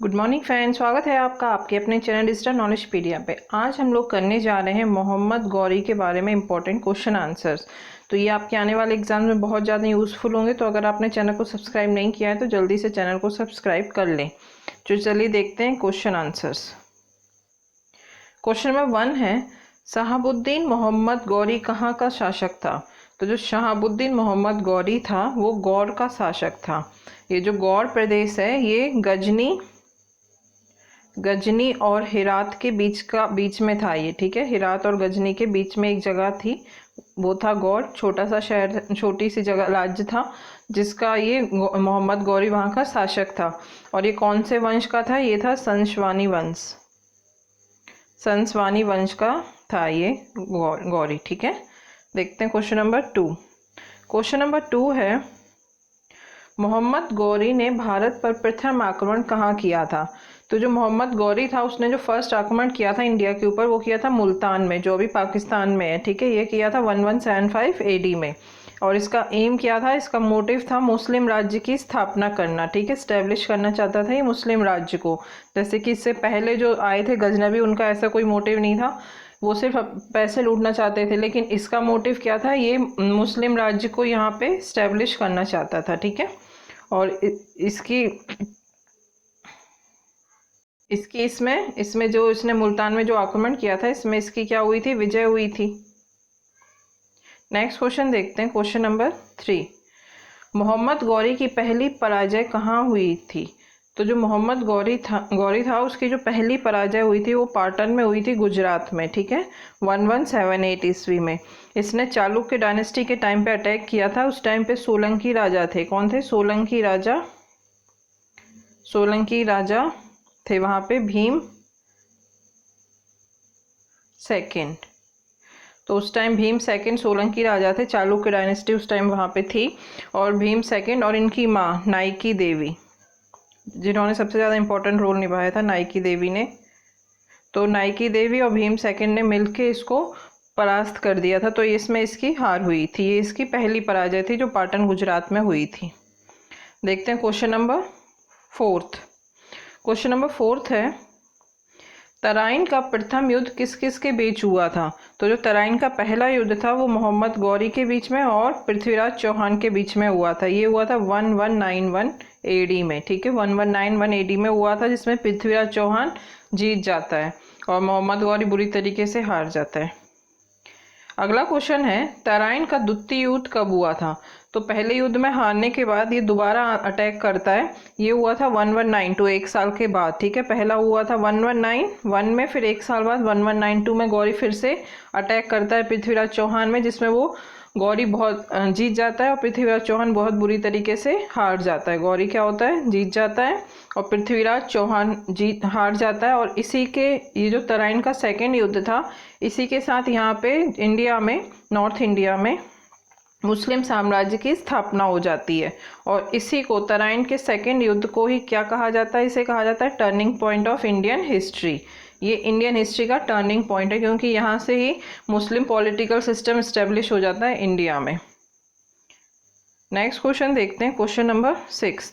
Good morning friends, स्वागत है आपका आपके अपने चैनल डिजिटल नॉलेजपीडिया पे। आज हम लोग करने जा रहे हैं मोहम्मद गौरी के बारे में इंपॉर्टेंट क्वेश्चन आंसर्स। तो ये आपके आने वाले एग्जाम में बहुत ज़्यादा यूज़फुल होंगे। तो अगर आपने चैनल को सब्सक्राइब नहीं किया है तो जल्दी से चैनल को सब्सक्राइब कर लें। तो चलिए देखते हैं क्वेश्चन आंसर्स। क्वेश्चन नंबर 1 है, शहाबुद्दीन मोहम्मद गौरी कहाँ का शासक था? तो जो शहाबुद्दीन मोहम्मद गौरी था वो गौर का शासक था। ये जो गौर प्रदेश है ये गजनी और हिरात के बीच में था ये, ठीक है। हिरात और गजनी के बीच में एक जगह थी, वो था गौर। छोटा सा शहर, छोटी सी जगह, राज्य था जिसका ये मोहम्मद गौरी वहाँ का शासक था। और ये कौन से वंश का था? ये था संसवानी वंश का था ये गौरी, ठीक है। देखते हैं क्वेश्चन नंबर 2। क्वेश्चन नंबर 2 है, मोहम्मद गौरी ने भारत पर प्रथम आक्रमण कहाँ किया था? तो जो मोहम्मद गौरी था उसने जो फर्स्ट आक्रमण किया था इंडिया के ऊपर वो किया था मुल्तान में, जो अभी पाकिस्तान में है, ठीक है। ये किया था 1175 AD में। और इसका एम क्या था? इसका मोटिव था मुस्लिम राज्य की स्थापना करना, ठीक है। स्टैब्लिश करना चाहता था ये मुस्लिम राज्य को। जैसे कि इससे पहले जो आए थे गजनबी, उनका ऐसा कोई मोटिव नहीं था, वो सिर्फ पैसे लूटना चाहते थे। लेकिन इसका मोटिव क्या था? ये मुस्लिम राज्य को यहाँ पे स्टैब्लिश करना चाहता था, ठीक है। और इसकी इसकी इसमें इसमें जो इसने मुल्तान में जो आक्रमण किया था इसमें इसकी क्या हुई थी? विजय हुई थी। नेक्स्ट क्वेश्चन देखते हैं, क्वेश्चन नंबर 3। मोहम्मद गौरी की पहली पराजय कहाँ हुई थी? तो जो मोहम्मद गौरी था उसकी जो पहली पराजय हुई थी वो पाटन में हुई थी, गुजरात में, ठीक है। 1178 ईस्वी में इसने चालुक्य डायनेस्टी के टाइम पे अटैक किया था। उस टाइम पे सोलंकी राजा थे। कौन थे? सोलंकी राजा थे वहां पे, भीम सेकंड। तो उस टाइम भीम सेकंड सोलंकी राजा थे, चालुक्य डायनेस्टी उस टाइम वहां पे थी। और भीम सेकंड और इनकी माँ नाइकी देवी, जिन्होंने सबसे ज़्यादा इंपॉर्टेंट रोल निभाया था, नाइकी देवी ने। तो नाइकी देवी और भीम सेकंड ने मिलके इसको परास्त कर दिया था। तो इसमें इसकी हार हुई थी। ये इसकी पहली पराजय थी जो पाटन गुजरात में हुई थी। देखते हैं क्वेश्चन नंबर 4। क्वेश्चन नंबर 4 है, तराइन का प्रथम युद्ध किस किस के बीच हुआ था? तो जो तराइन का पहला युद्ध था वो मोहम्मद गौरी के बीच में और पृथ्वीराज चौहान के बीच में हुआ था। ये हुआ था 1191 AD में, ठीक है। 1191 AD में हुआ था, जिसमें पृथ्वीराज चौहान जीत जाता है और मोहम्मद गौरी बुरी तरीके से हार जाता है। अगला क्वेश्चन है, तराइन का द्वितीय युद्ध कब हुआ था? तो पहले युद्ध में हारने के बाद ये दोबारा अटैक करता है। ये हुआ था 1192, एक साल के बाद, ठीक है। पहला हुआ था 1191 में, फिर एक साल बाद 1192 में गौरी फिर से अटैक करता है पृथ्वीराज चौहान में, जिसमें वो गौरी बहुत जीत जाता है और पृथ्वीराज चौहान बहुत बुरी तरीके से हार जाता है। गौरी क्या होता है? जीत जाता है और पृथ्वीराज चौहान हार जाता है। और इसी के, ये जो तराइन का सेकेंड युद्ध था, इसी के साथ यहाँ पे इंडिया में, नॉर्थ इंडिया में मुस्लिम साम्राज्य की स्थापना हो जाती है। और इसी को, तराइन के सेकेंड युद्ध को ही क्या कहा जाता है? इसे कहा जाता है turning point of Indian history. ये इंडियन हिस्ट्री का टर्निंग पॉइंट है, क्योंकि यहाँ से ही मुस्लिम पॉलिटिकल सिस्टम इस्टेब्लिश हो जाता है इंडिया में। नेक्स्ट क्वेश्चन देखते हैं, क्वेश्चन नंबर 6।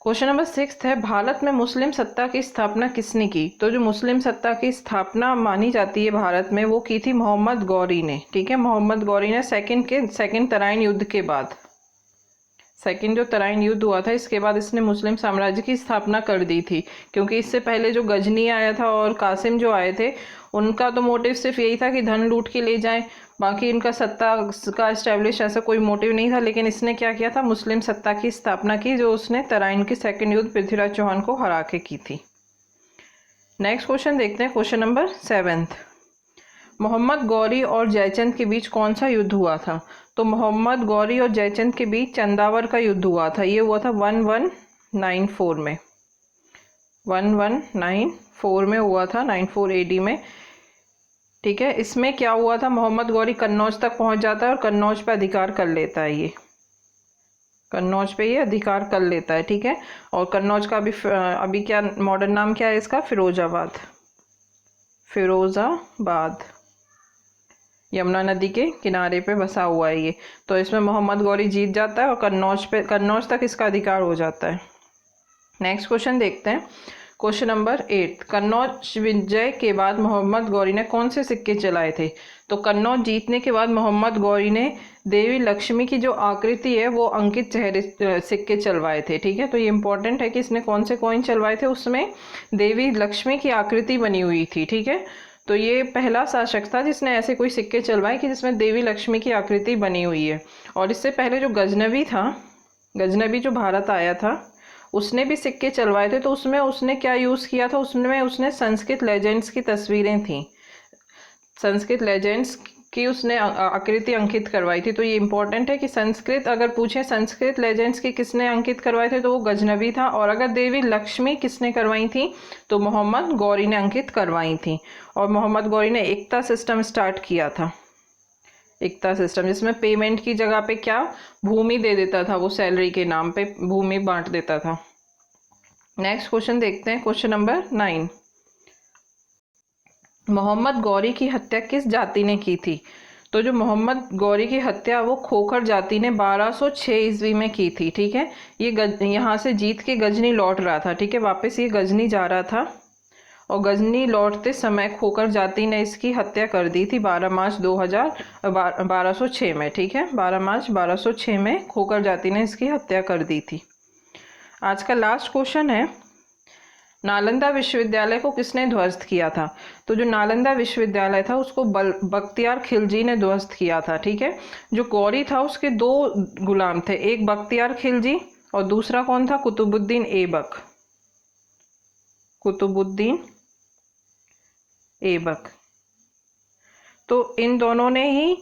क्वेश्चन नंबर 6 है, भारत में मुस्लिम सत्ता की स्थापना किसने की? तो जो मुस्लिम सत्ता की स्थापना मानी जाती है भारत में वो की थी मोहम्मद गौरी ने, ठीक है। मोहम्मद गौरी ने सेकंड तराइन युद्ध के बाद, सेकंड जो तराइन युद्ध हुआ था इसके बाद इसने मुस्लिम साम्राज्य की स्थापना कर दी थी। क्योंकि इससे पहले जो गजनी आया था और कासिम जो आए थे, उनका तो मोटिव सिर्फ यही था कि धन लूट के ले जाएं, बाकी इनका सत्ता का इस्टेब्लिश ऐसा कोई मोटिव नहीं था। लेकिन इसने क्या किया था? मुस्लिम सत्ता की स्थापना की, जो उसने तराइन के सेकंड युद्ध पृथ्वीराज चौहान को हरा के की थी। नेक्स्ट क्वेश्चन देखते हैं, क्वेश्चन नंबर 7। मोहम्मद गौरी और जयचंद के बीच कौन सा युद्ध हुआ था? तो मोहम्मद गौरी और जयचंद के बीच चंदावर का युद्ध हुआ था। ये हुआ था 1194 में, 1194 में हुआ था, 94 AD में, ठीक है। इसमें क्या हुआ था? मोहम्मद गौरी कन्नौज तक पहुंच जाता है और कन्नौज पे अधिकार कर लेता है। ये कन्नौज पे ये अधिकार कर लेता है, ठीक है। और कन्नौज का अभी क्या मॉडर्न नाम क्या है इसका? फिरोजाबाद यमुना नदी के किनारे पे बसा हुआ है ये। तो इसमें मोहम्मद गौरी जीत जाता है और कन्नौज तक इसका अधिकार हो जाता है। नेक्स्ट क्वेश्चन देखते हैं। क्वेश्चन नंबर 8, कन्नौज विजय के बाद मोहम्मद गौरी ने कौन से सिक्के चलाए थे? तो कन्नौज जीतने के बाद मोहम्मद गौरी ने देवी लक्ष्मी की जो आकृति है वो अंकित चेहरे सिक्के चलवाए थे। ठीक है, तो ये इंपॉर्टेंट है कि इसने कौन से कॉइन चलवाए थे, उसमें देवी लक्ष्मी की आकृति बनी हुई थी। ठीक है, तो ये पहला शासक था जिसने ऐसे कोई सिक्के चलवाए कि जिसमें देवी लक्ष्मी की आकृति बनी हुई है। और इससे पहले जो गजनवी था, गजनवी जो भारत आया था, उसने भी सिक्के चलवाए थे। तो उसमें उसने क्या यूज़ किया था, उसमें उसने संस्कृत लेजेंड्स की तस्वीरें थी, संस्कृत लेजेंड्स की उसने आकृति अंकित करवाई थी। तो ये इंपॉर्टेंट है कि संस्कृत अगर पूछे संस्कृत लेजेंड्स की किसने अंकित करवाए थे तो वो गजनवी था। और अगर देवी लक्ष्मी किसने करवाई थी तो मोहम्मद गौरी ने अंकित करवाई थी। और मोहम्मद गौरी ने एकता सिस्टम स्टार्ट किया था, एकता सिस्टम, जिसमें पेमेंट की जगह पे क्या भूमि दे देता था, वो सैलरी के नाम पे भूमि बांट देता था। नेक्स्ट क्वेश्चन देखते हैं, क्वेश्चन नंबर 9, मोहम्मद गौरी की हत्या किस जाति ने की थी? तो जो मोहम्मद गौरी की हत्या वो खोखर जाति ने 1206 ईस्वी में की थी। ठीक है, ये यहाँ से जीत के गजनी लौट रहा था। ठीक है, वापस ये गजनी जा रहा था और गजनी लौटते समय खोखर जाति ने इसकी हत्या कर दी थी 12 मार्च 1206 में। ठीक है, 12 मार्च 1206 में खोखर जाति ने इसकी हत्या कर दी थी। आज का लास्ट क्वेश्चन है, नालंदा विश्वविद्यालय को किसने ध्वस्त किया था? तो जो नालंदा विश्वविद्यालय था उसको बख्तियार खिलजी ने ध्वस्त किया था। ठीक है, जो गौरी था उसके दो गुलाम थे, एक बख्तियार खिलजी और दूसरा कौन था, कुतुबुद्दीन ऐबक, कुतुबुद्दीन ऐबक। तो इन दोनों ने ही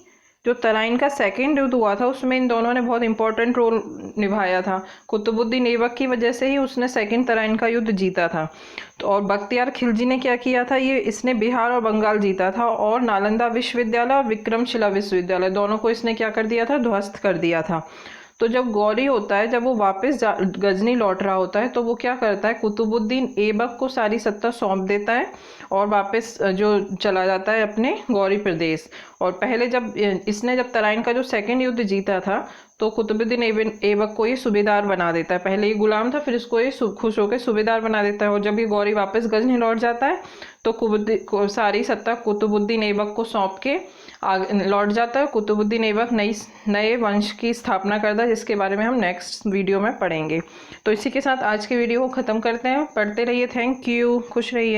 जो तराइन का सेकेंड युद्ध हुआ था उसमें इन दोनों ने बहुत इंपॉर्टेंट रोल निभाया था। कुतुबुद्दीन ऐबक की वजह से ही उसने सेकेंड तराइन का युद्ध जीता था। तो और बख्तियार खिलजी ने क्या किया था, ये इसने बिहार और बंगाल जीता था और नालंदा विश्वविद्यालय और विक्रमशिला विश्वविद्यालय दोनों को इसने क्या कर दिया था, ध्वस्त कर दिया था। तो जब गौरी होता है, जब वो वापस गजनी लौट रहा होता है तो वो क्या करता है, कुतुबुद्दीन ऐबक को सारी सत्ता सौंप देता है और वापस जो चला जाता है अपने गौरी प्रदेश। और पहले जब इसने जब तराइन का जो सेकंड युद्ध जीता था तो कुतुबुद्दीन ऐबक को ये सूबेदार बना देता है। पहले ये गुलाम था, फिर इसको ये खुश होकर सूबेदार बना देता है। और जब ये गौरी वापस गजनी लौट जाता है तो सारी सत्ता कुतुबुद्दीन ऐबक को सौंप के लौट जाता है। कुतुबुद्दीन ऐबक नए वंश की स्थापना करता है, जिसके बारे में हम नेक्स्ट वीडियो में पढ़ेंगे। तो इसी के साथ आज की वीडियो को ख़त्म करते हैं। पढ़ते रहिए, थैंक यू, खुश रहिए।